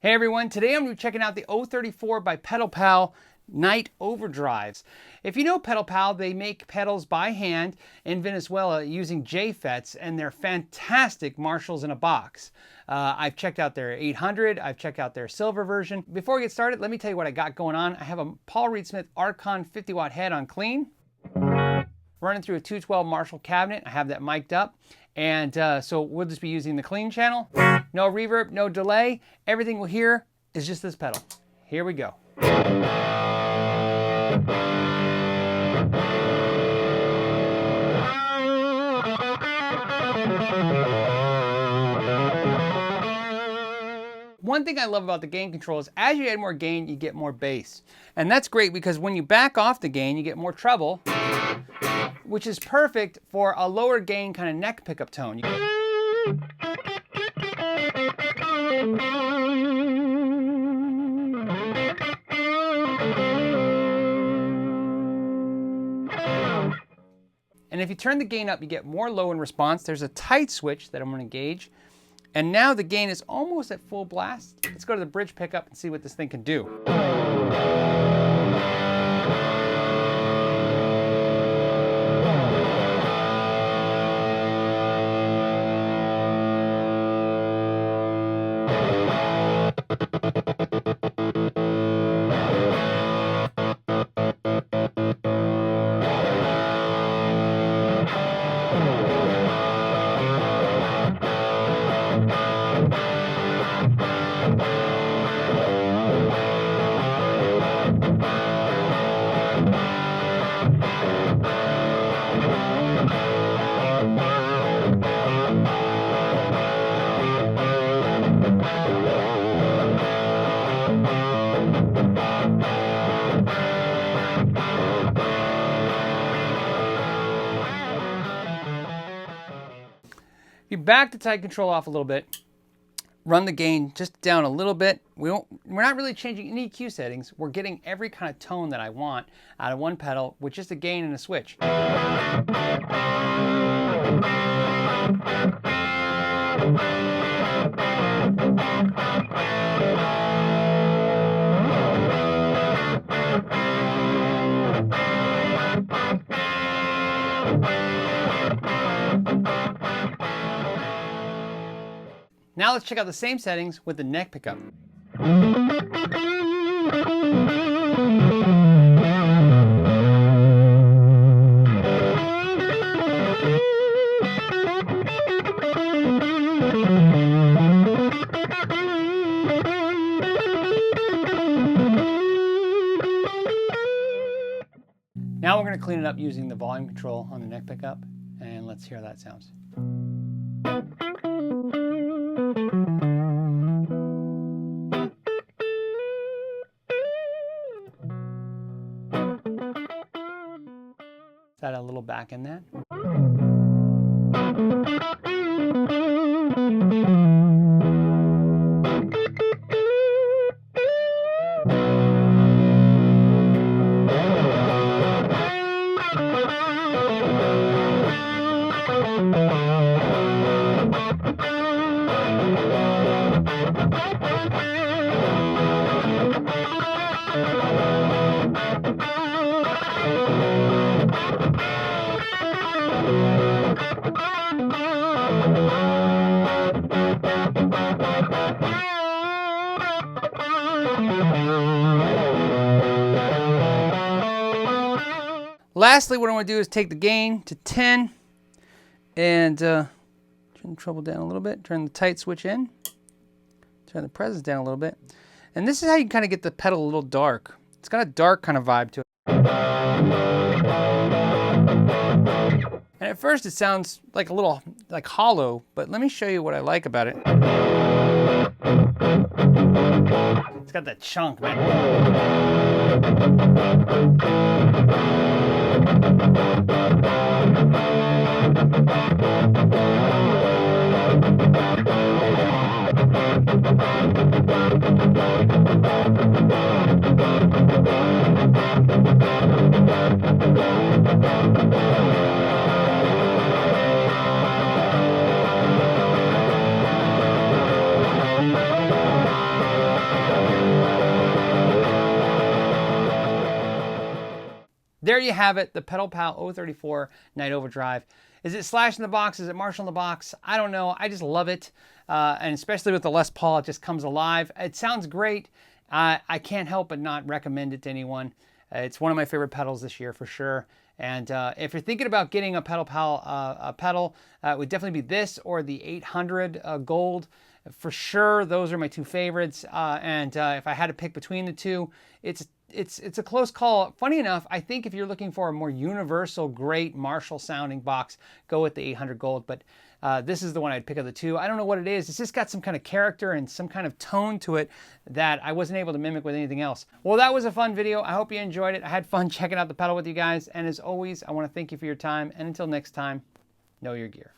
Hey everyone, today I'm going to be checking out the 034 by Pedal Pal Night Overdrives. If you know Pedal Pal, they make pedals by hand in Venezuela using J-FETs, and they're fantastic Marshalls in a box. I've checked out their 800, I've checked out their silver version. Before we get started, let me tell you what I got going on. I have a Paul Reed Smith Archon 50 watt head on clean, running through a 212 Marshall cabinet. I have that mic'd up. And so we'll just be using the clean channel. No reverb, no delay. Everything we'll hear is just this pedal. Here we go. One thing I love about the gain control is as you add more gain, you get more bass. And that's great because when you back off the gain, you get more treble, which is perfect for a lower gain kind of neck pickup tone. And if you turn the gain up, you get more low in response. There's a tight switch that I'm going to gauge. And now the gain is almost at full blast. Let's go to the bridge pickup and see what this thing can do. You back the tight control off a little bit, run the gain just down a little bit. We're not really changing any EQ settings. We're getting every kind of tone that I want out of one pedal with just a gain and a switch. Now let's check out the same settings with the neck pickup. Now we're going to clean it up using the volume control on the neck pickup, and let's hear how that sounds. Add a little back in that. Lastly, what I want to do is take the gain to 10 and turn the treble down a little bit, turn the tight switch in, turn the presence down a little bit. And this is how you can kind of get the pedal a little dark. It's got a dark kind of vibe to it. And at first it sounds like a little like hollow, but let me show you what I like about it. It's got that chunk, man. There you have it, the Pedal Pal 034 Night Overdrive. Is it Slash in the box? Is it Marshall in the box? I don't know. I just love it. And especially with the Les Paul, it just comes alive. It sounds great. I can't help but not recommend it to anyone. It's one of my favorite pedals this year for sure. And if you're thinking about getting a Pedal Pal pedal, it would definitely be this or the 800 Gold. For sure, those are my two favorites. And if I had to pick between the two, it's a close call. Funny enough, I think if you're looking for a more universal, great Marshall sounding box, go with the 800 Gold. But this is the one I'd pick of the two. I don't know what it is. It's just got some kind of character and some kind of tone to it that I wasn't able to mimic with anything else. Well, that was a fun video. I hope you enjoyed it. I had fun checking out the pedal with you guys. And as always, I want to thank you for your time. And until next time, know your gear.